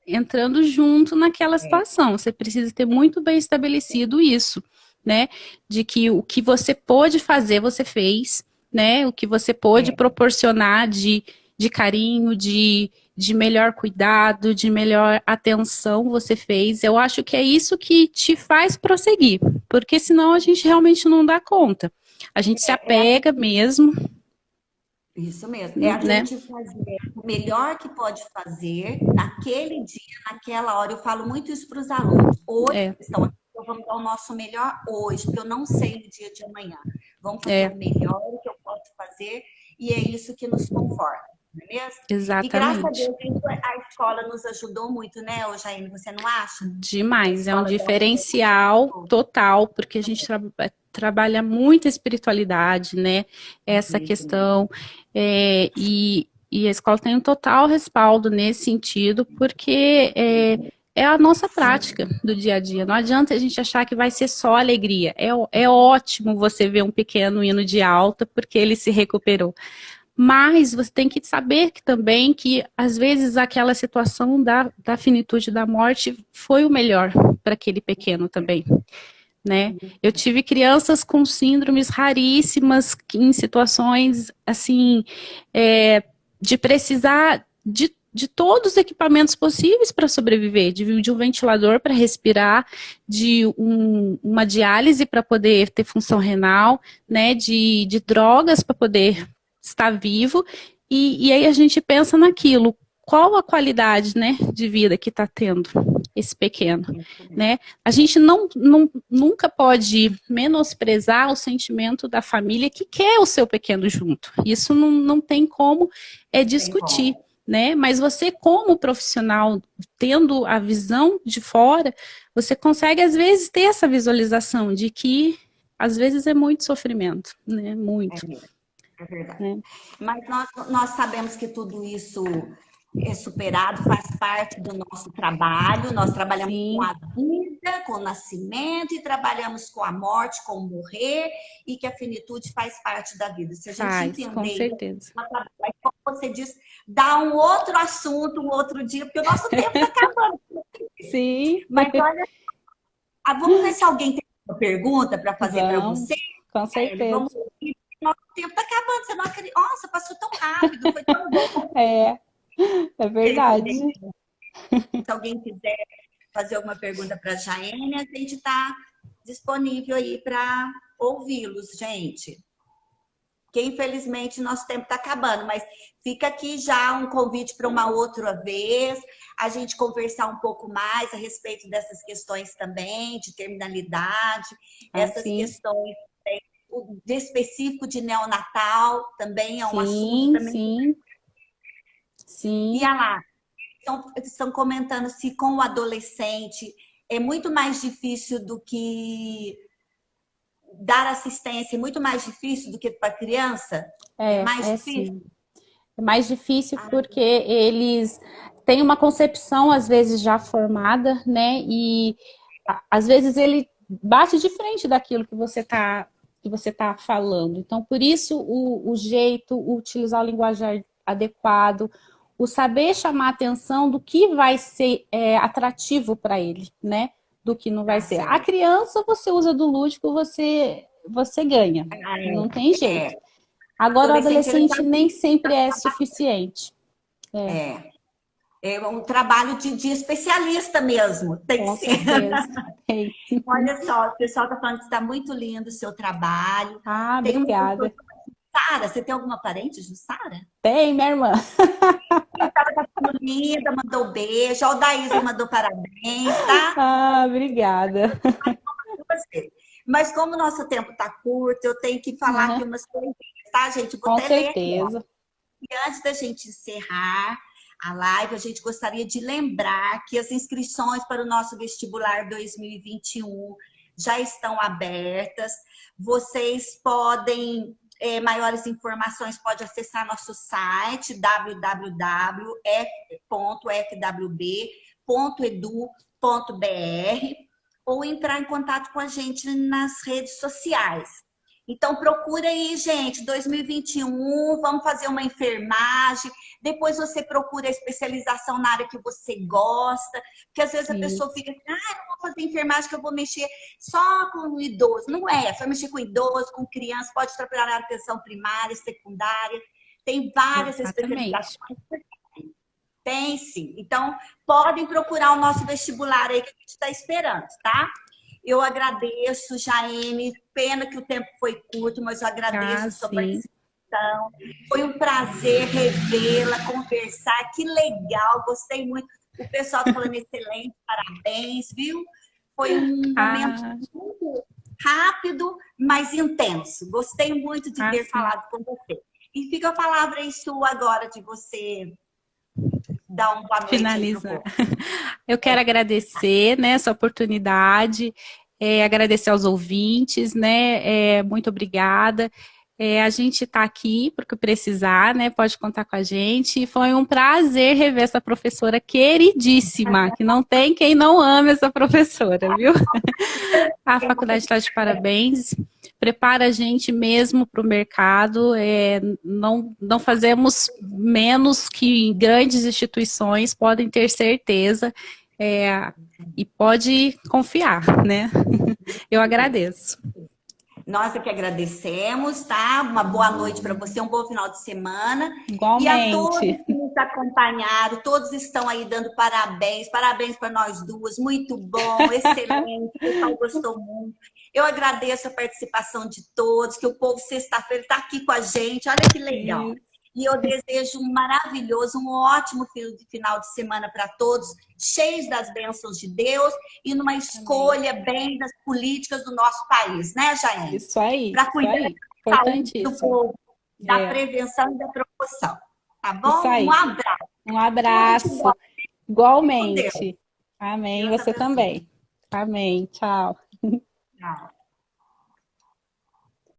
entrando junto naquela situação. Você precisa ter muito bem estabelecido isso, né? De que o que você pôde fazer, você fez, né? O que você pôde proporcionar de carinho, de melhor cuidado, de melhor atenção, você fez. Eu acho que é isso que te faz prosseguir, porque senão a gente realmente não dá conta. A gente se apega mesmo. Isso mesmo. A gente fazer o melhor que pode fazer naquele dia, naquela hora. Eu falo muito isso para os alunos. Hoje estão aqui, então vamos dar o nosso melhor hoje, porque eu não sei no dia de amanhã. Vamos fazer o melhor que eu posso fazer e é isso que nos conforta. não é mesmo? E graças a Exatamente. Deus a escola nos ajudou muito, né, ô Jaine, você não acha? A Demais, é um escola deu diferencial total, porque a gente trabalha muito a espiritualidade, né? Essa muito, questão, e a escola tem um total respaldo nesse sentido, porque é a nossa prática do dia a dia. Não adianta a gente achar que vai ser só alegria. É ótimo você ver um pequeno hino de alta, porque ele se recuperou. Mas você tem que saber que também que, às vezes, aquela situação da finitude da morte foi o melhor para aquele pequeno também, né? Eu tive crianças com síndromes raríssimas, em situações, assim, de precisar de todos os equipamentos possíveis para sobreviver, de um ventilador para respirar, de uma diálise para poder ter função renal, né, de drogas para poder estar vivo, e aí a gente pensa naquilo, qual a qualidade, né, de vida que está tendo esse pequeno, né? A gente nunca pode menosprezar o sentimento da família que quer o seu pequeno junto. Isso não tem como discutir, né? Mas você, como profissional, tendo a visão de fora, você consegue, às vezes, ter essa visualização de que, às vezes, é muito sofrimento, né? Muito. É verdade. Né? Mas nós sabemos que tudo isso é superado, faz parte do nosso trabalho. Nós trabalhamos Sim. com a vida, com o nascimento, e trabalhamos com a morte, com o morrer, e que a finitude faz parte da vida. Se a gente entender com certeza. isso, como você disse, dá um outro assunto, um outro dia, porque o nosso tempo está acabando. Sim. Mas olha, vamos ver se alguém tem uma pergunta para fazer para você. Com certeza. Vamos ver. Nosso tempo está acabando, você não acredita. Nossa, passou tão rápido, foi tão bom. É verdade. Se alguém quiser fazer alguma pergunta para a Jaene, a gente está disponível aí para ouvi-los, gente. Porque, infelizmente, nosso tempo está acabando, mas fica aqui já um convite para uma outra vez, a gente conversar um pouco mais a respeito dessas questões também, de terminalidade, essas questões de específico de neonatal, também é um assunto também. Sim. E lá, estão comentando se com o adolescente é muito mais difícil do que dar assistência, é muito mais difícil do que para a criança? É mais difícil? Sim. É mais difícil porque eles têm uma concepção, às vezes, já formada, né? E às vezes ele bate de frente daquilo que você tá falando. Então, por isso, o jeito, o utilizar o linguajar adequado, o saber chamar a atenção do que vai ser atrativo para ele, né? Do que não vai ser. A criança, você usa do lúdico, você ganha. Não tem jeito. Agora, o adolescente nem sempre é suficiente. É um trabalho de especialista mesmo. Tem que ser. Olha só, o pessoal está falando que está muito lindo o seu trabalho. Obrigada. Sara, você tem alguma parente de Sara? Tem, minha irmã. Ela tá ficando linda, mandou beijo. O Daísa mandou parabéns, tá? Obrigada. Mas como o nosso tempo está curto, eu tenho que falar aqui umas coisinhas, tá, gente? Com certeza. E antes da gente encerrar a live, a gente gostaria de lembrar que as inscrições para o nosso vestibular 2021 já estão abertas. Vocês podem, maiores informações, pode acessar nosso site www.fwb.edu.br ou entrar em contato com a gente nas redes sociais. Então, procura aí, gente, 2021, vamos fazer uma enfermagem, depois você procura a especialização na área que você gosta, porque às vezes a pessoa fica assim, não vou fazer enfermagem que eu vou mexer só com o idoso. Não é, vai mexer com idoso, com criança, pode trabalhar na atenção primária, secundária, tem várias especializações. Tem sim. Então, podem procurar o nosso vestibular aí que a gente está esperando, tá? Eu agradeço, Jaene. Pena que o tempo foi curto, mas eu agradeço a sua participação. Foi um prazer revê-la, conversar. Que legal, gostei muito. O pessoal está falando excelente, parabéns, viu? Foi um momento muito rápido, mas intenso. Gostei muito de ter falado com você. E fica a palavra aí sua agora de você dar uma boa noite. Finalizar. Eu quero agradecer, né, essa oportunidade, agradecer aos ouvintes, né, muito obrigada. A gente está aqui para o que precisar, né? Pode contar com a gente. Foi um prazer rever essa professora queridíssima, que não tem quem não ame essa professora, viu? A faculdade está de parabéns. Prepara a gente mesmo para o mercado. Não fazemos menos que grandes instituições, podem ter certeza. E pode confiar, né? Eu agradeço. Nós é que agradecemos, tá? Uma boa noite para você, um bom final de semana. Igualmente. E a todos que nos acompanharam, todos estão aí dando parabéns, parabéns para nós duas, muito bom, excelente, o pessoal gostou muito. Eu agradeço a participação de todos, que o povo sexta-feira está aqui com a gente, olha que legal. E eu desejo um maravilhoso, um ótimo final de semana para todos, cheios das bênçãos de Deus e numa escolha bem das políticas do nosso país, né, Jaine? Isso aí. Para cuidar da saúde do povo, da prevenção e da promoção. Tá bom? Um abraço. Um abraço. Igualmente. Amém. Você também. Amém. Tchau. Tchau.